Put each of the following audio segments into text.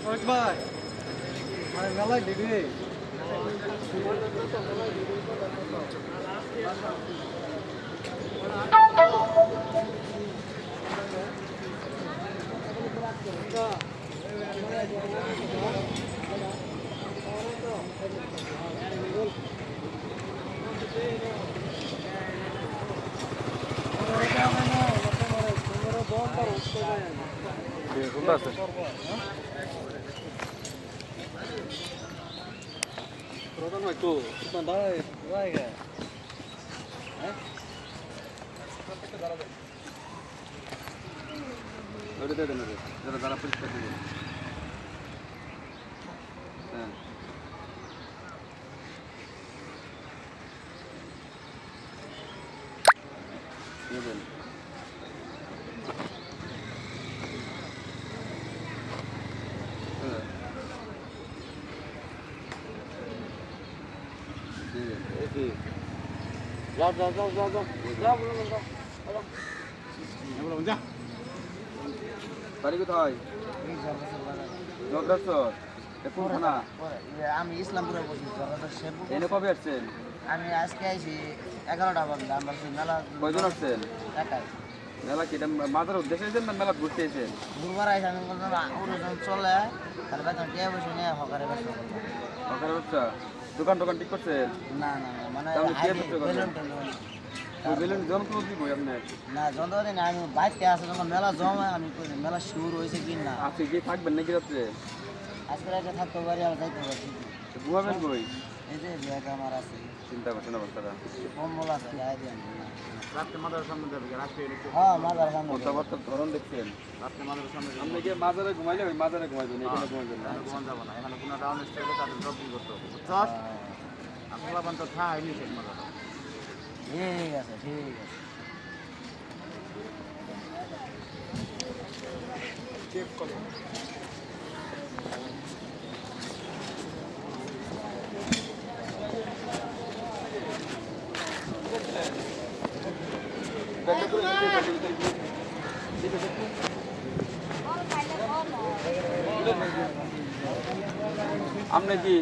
ভাই মানে মেলায় দিবি কোনটা আছে প্রধান একটু দাঁড়ায় দাঁড়ায় হ্যাঁ ওটা দিয়ে দেন যারা যারা পরিষ্কার করবে হ্যাঁ দিয়ে দেন বাড়ি কোথায় কোন থানা আমি ইসলামপুরে বসি এনে কবে আসছেন আমি আজকে আইছি 11টা বাজে আমরা মেলা কয়জন আসছেন একাই মেলা কি মাথার উদ্দেশ্যে এসেছেন না মেলা ঘুরতে এসেছেন দুবার আইছি আমি বললাম ওরজন চলে তার বেতন কে বসে নিয়ে হকারে ব্যস্ত সকালের বাচ্চা দোকান টোকান ঠিক করছেন না না না মানে তাহলে কে ব্যস্ত করবেন বেলুন বেলুন যন্ত্র দিব আপনার না যন্ত্রপাতি না আমি বাইরে আছে যখন মেলা জমা আমি করি মেলা শুরু হয়েছে কি না আপনি কি থাকবেন নাকি রাত্রে আজকে রাতে থাকতে পারি আর যাইতে পারি ঘুমাবেন কই এই যে ব্যাগ আমার আছে চিন্তা করছেন অবস্থাটা কম্বল আছে গায়ে দিয়ে রাত্রে মাদার সামনে যাবে রাত্রে হ্যাঁ মাদার সামনে কথাবার্তার ধরন দেখছেন রাত্রে মাদার সামনে আপনি কি মাজারে ঘুমাইলে ওই মাজারে ঘুমাইবেন এখানে ঘুমাইবেন না ঘুমান যাব না এখানে কোনো ডাউন স্টেজে তাদের ড্রপিং করতে হবে বুঝছস আপনারা বান তো থা হইনি ঠিক মাদার ঠিক আছে ঠিক আছে চেক করো আপনি কি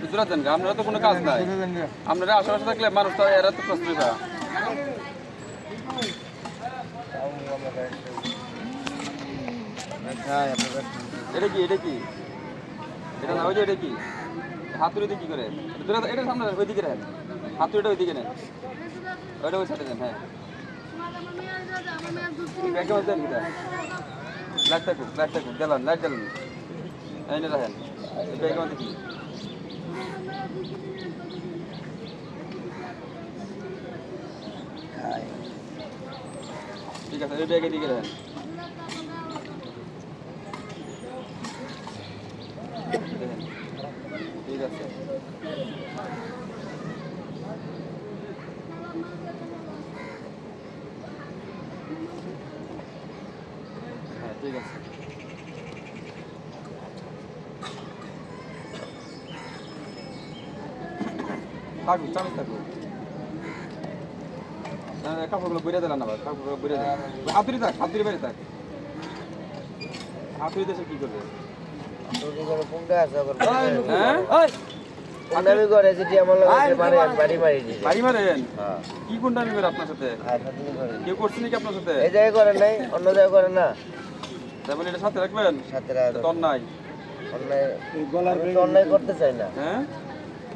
গুজরাট যান আপনারা তো কোনো কাজ নাই আপনারা আশেপাশে থাকলে মানুষ তো এরা তো প্রস্তুত এটা কি এটা কি এটা না ওই যে এটা কি হাতুড়িতে কি করে এটা সামনে ওইদিকে নেন হাতুড়িটা ওইদিকে নেন ওইটা ওই সাইডে দেন হ্যাঁ ব্যাগে দেন লাইট থাকুক জ্বালান লাইট জ্বালান এনে রাখেন ব্যাগে মধ্যে কি ঠিক আছে ওই ব্যাগে দিকে রাখেন ঠিক আছে হ্যাঁ ঠিক আছে থাকুক চামিচ থাকুক কাপড়গুলো বইরে দিলাম না কাপড়গুলো বইরে দিলাম হাতুড়ি থাক হাতুড়ি বাইরে থাক হাতুড়ি দেশে কি করবে বাড়ি মারেন কি কোনটা আমি আপনার সাথে কেউ করছে নাকি আপনার সাথে এই জায়গায় করেন নাই অন্য জায়গায় করেন না তারপরে এটা সাথে রাখবেন সাথে তন নাই অন্যায় করতে চাই না হ্যাঁ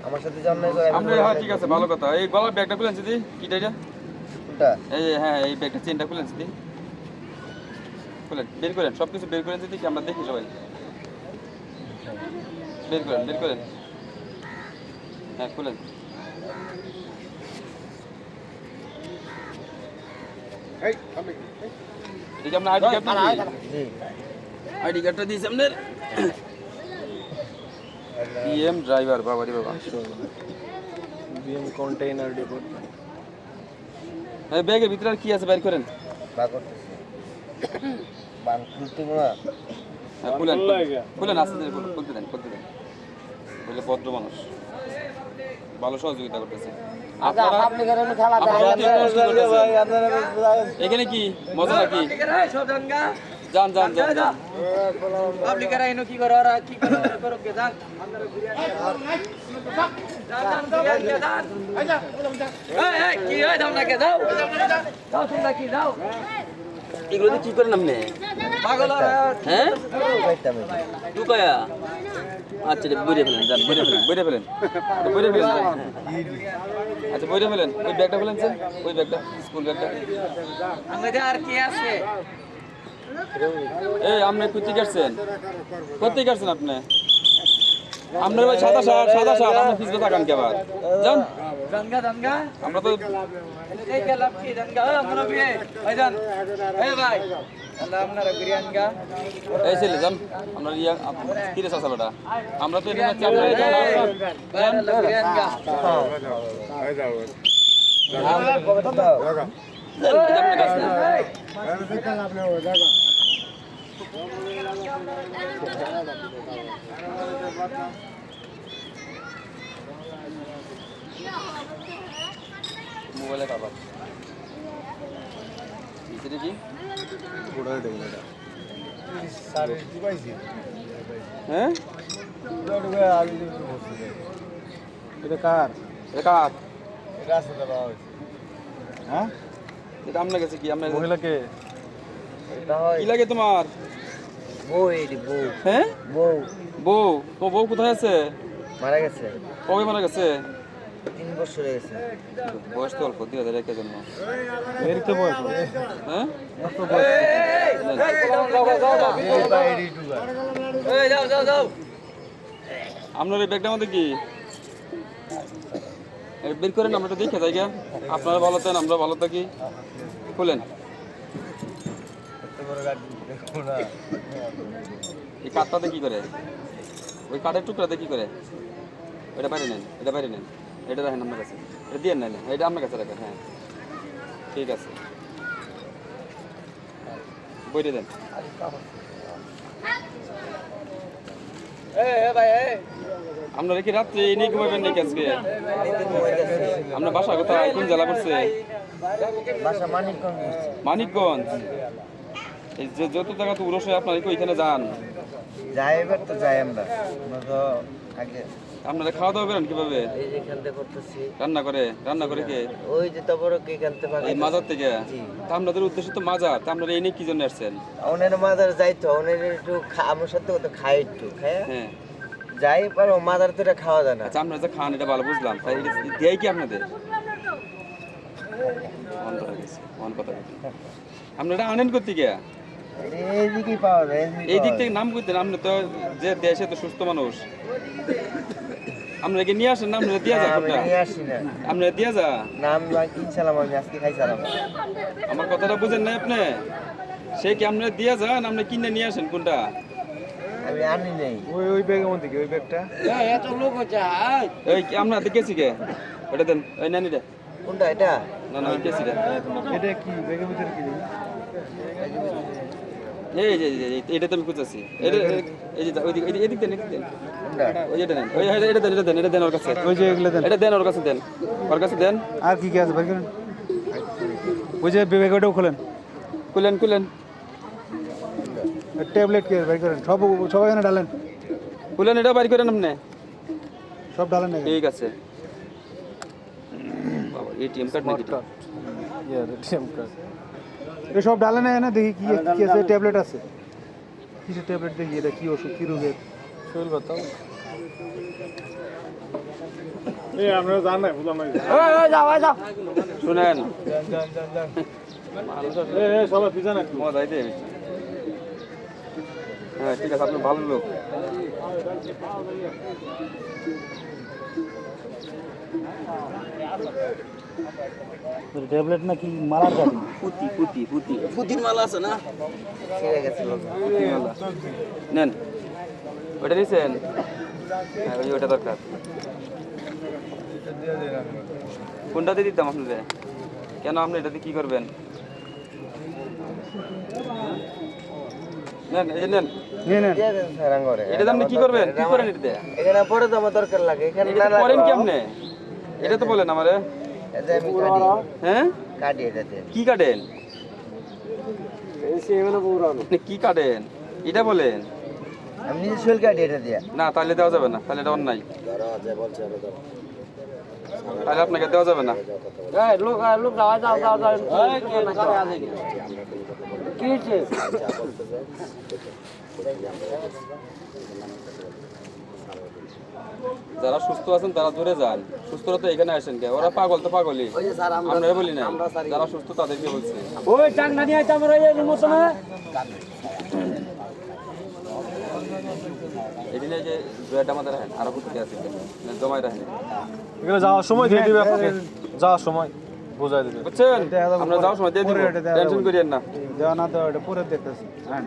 আমার সাথে যে অন্যায় করে আমরা হ্যাঁ ঠিক আছে ভালো কথা এই গলার ব্যাগটা খুলেন দিদি কিটা এটা এই হ্যাঁ এই ব্যাগটা চেনটা খুলেন দিদি খুলেন বের করেন সব কিছু বের করেন দিদি কি আমরা দেখি সবাই বের করেন হ্যাঁ খুলেন এই যে আপনার আইডি কার্ডটা দিয়েছি আপনার বিএম ড্রাইভার বাবারি বাবা বিএম কন্টেইনার ডিপো এই ব্যাগের ভিতরে আর কি আছে বের করেন খুলেন আস্তে খুলতে দেন বলে ভদ্র মানুষ ভালো সহযোগিতা করতেছে এখানে কি মজা নাকি যান যান যান যান পাবলিকেরা এনো কি করে ওরা কি করে ওরা করো কে যান কি হয় দাও না কে দাও দাও তোমরা কি দাও এগুলো কি করেন আপনি পাগল হ্যাঁ দুকায়া আচ্ছা বইরে ফেলেন যান বইরে ফেলেন আচ্ছা বইরে ফেলেন ওই ব্যাগটা ফেলেন স্যার ওই ব্যাগটা স্কুল ব্যাগটা আমাদের আর কি আছে এই আপনি কোথায় গেছেন আপনি আপনার ভাই সাদা শার্ট আপনি পিছনে থাকান কে আবার যান দঙ্গা আমরা তো এই গেলাম কি দঙ্গা আমরা বিয়ে ভাই যান এই ভাই আল্লাহ আপনারা বিরিয়ানগা এই ছেলে যান আমরা কিরে চাষা বেটা আমরা তো এখানে চাপ নাই যান বিরিয়ানগা মোবাইলে কাবার এটা কি হ্যাঁ এটা কার এটা কার হ্যাঁ এটা আপনার কাছে কি আপনার মহিলাকে কি লাগে তোমার বউ এডি বউ হ্যাঁ বউ বউ কোথায় আছে মারা গেছে কবে মারা গেছে 3 বছর হয়ে গেছে বয়স তো অল্প 2001 এর জন্য এর তো বয়স হ্যাঁ যাও আপনার এই ব্যাগটার মধ্যে কি বের করেন আমরা তো দেখে যাই গা আপনারা ভালো থাকেন আমরা ভালো থাকি খুলেন এই কাঠটাতে কি করে ওই কাঠের টুকরাতে কি করে এটা বাইরে নেন এটা রাখেন আপনার কাছে এটা দিয়ে নেন এটা আপনার কাছে রাখেন হ্যাঁ ঠিক আছে বইটা দেন আপনারা কি রাত্রে এই নিয়ে ঘুমাবেন নাকি আজকে আপনার বাসা কোথায় কোন জেলা পড়ছে বাসা মানিকগঞ্জ মানিকগঞ্জ এই যে যত জায়গা তো উরস হয় আপনারা কি ওইখানে যান যাই এবার তো যাই আমরা তো আগে আপনারা খাওয়া দাওয়া করেন কিভাবে এই যে খেলতে করতেছি রান্না করে কে ওই যে তারপরে কি খেলতে পারে এই মাজার থেকে তা আপনাদের উদ্দেশ্য তো মাজার তা আপনারা এই নিয়ে কি জন্য আসছেন ওনের মাদার যাইতো ওনের একটু আমার সাথে কত খাই একটু খায় হ্যাঁ যাই পারো মাদার তো এটা খাওয়া যায় না আচ্ছা আপনারা যে খান এটা ভালো বুঝলাম তাই দেয় কি আপনাদের আপনারা আনেন করতে গিয়া এইদিকেই পাওয়া যায় এই দিক থেকে নাম করতেন আপনি তো যে দেশে তো সুস্থ মানুষ আপনাকে নিয়ে আসেন না আপনারা দিয়া যা কোনটা নিয়ে আসি না আপনারা দিয়া যা নাম কিনছিলাম আমি আজকে খাইছিলাম আমার কথাটা বুঝেন না আপনি সে কি আপনারা দিয়া যান আপনি কিনে নিয়ে আসেন কোনটা আমি আনি নাই ওই ব্যাগের মধ্যে কি ওই ব্যাগটা এত লোক যায় এই কি আমরা দেখেছি কে ওটা দেন ওই নানি রে কোনটা এটা না কেছি রে এটা কি ব্যাগের ভিতরে কি এই যে এটা তো আমি খুঁজেছি এই যে ওইদিক এদিক দেন কোনটা ওই এটা নেন ওই এটা দেন ওর কাছে ওই যে এগুলো দেন এটা দেন ওর কাছে দেন আর কি কি আছে বের করেন ওই যে ব্যাগটাও খোলেন খুলেন ট্যাবলেট কে বের করেন সব এখানে ডালেন খুলেন এটা বাইর করেন আপনি সব ডালেন না ঠিক আছে বাবা এটিএম কার্ড নাকি এটা? এটিএম কার্ড এটা সব ডালেন না এখানে দেখি কি কি আছে ট্যাবলেট আছে কিসের ট্যাবলেট দেখি এটা কি ওষুধ কি রোগের শরীর বাতাও এই আমরা জান না বুঝলাম না যাও শুনেন সবাই পিছনে মজা আইতে হ্যাঁ ঠিক আছে আপনি ভালো লোক ট্যাবলেট না কি মালার কাটি পুতির মালা আছে না ছেড়ে গেছে লোক পুতির মালা নেন ওটা নিছেন হ্যাঁ ওটা দরকার কোনটা দিয়ে দিতাম আপনাদের কেন আপনি এটাতে কি করবেন নেন এই যে নেন দিয়ে দেন স্যার আঙ্গরে এটা আপনি কি করবেন কি করেন এটাতে এখানে পরে তো আমার দরকার লাগে এখানে এটা না করেন কি আপনি এটা তো বলেন আমারে এটা আমি কাটি হ্যাঁ কাটি এটাতে কি কাটেন আপনি কি কাটেন এটা বলেন আমি নিজে শৈল কাটি এটা দিয়ে না তাহলে দেওয়া যাবে না তাহলে এটা অন্যায় তাহলে আপনাকে দেওয়া যাবে না লোক যাওয়া যাও যাও যাও কি হয়েছে যারা সুস্থ আছেন তারা দূরে যান সুস্থরা তো এখানে আসেন কে ওরা পাগল তো পাগলই আমরা বলি না যারা সুস্থ তাদেরকে বলছি ওই টাঙ্গা নিয়ে আইতে আমরা এই মোচনা এদিনে যে জয়টা আমাদের রাখেন আরো কোথায় আছে জমাই রাখেন এখানে যাওয়ার সময় দিয়ে দিবে আপনাকে যাওয়ার সময় বোঝাই দিবে বুঝছেন আমরা যাওয়ার সময় দিয়ে দিব টেনশন করিয়েন না দেওয়া না দেওয়া এটা পরে দেখতেছি হ্যাঁ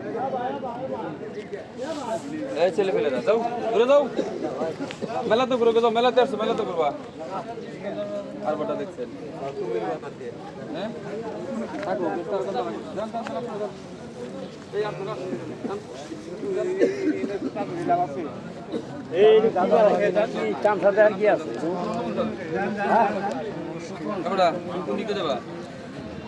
এই ছেলে ফেলেরা যাও দূরে যাও মেলাতে ঘুরে যাও মেলাতে আসছো মেলাতে ঘুরবা আর বটা দেখছেন হ্যাঁ থাকো বিস্তার কথা জান জান জান এই আপনারা এই দাদা কাম সাথে আর কি আছে আমরা কোন দিকে যাবা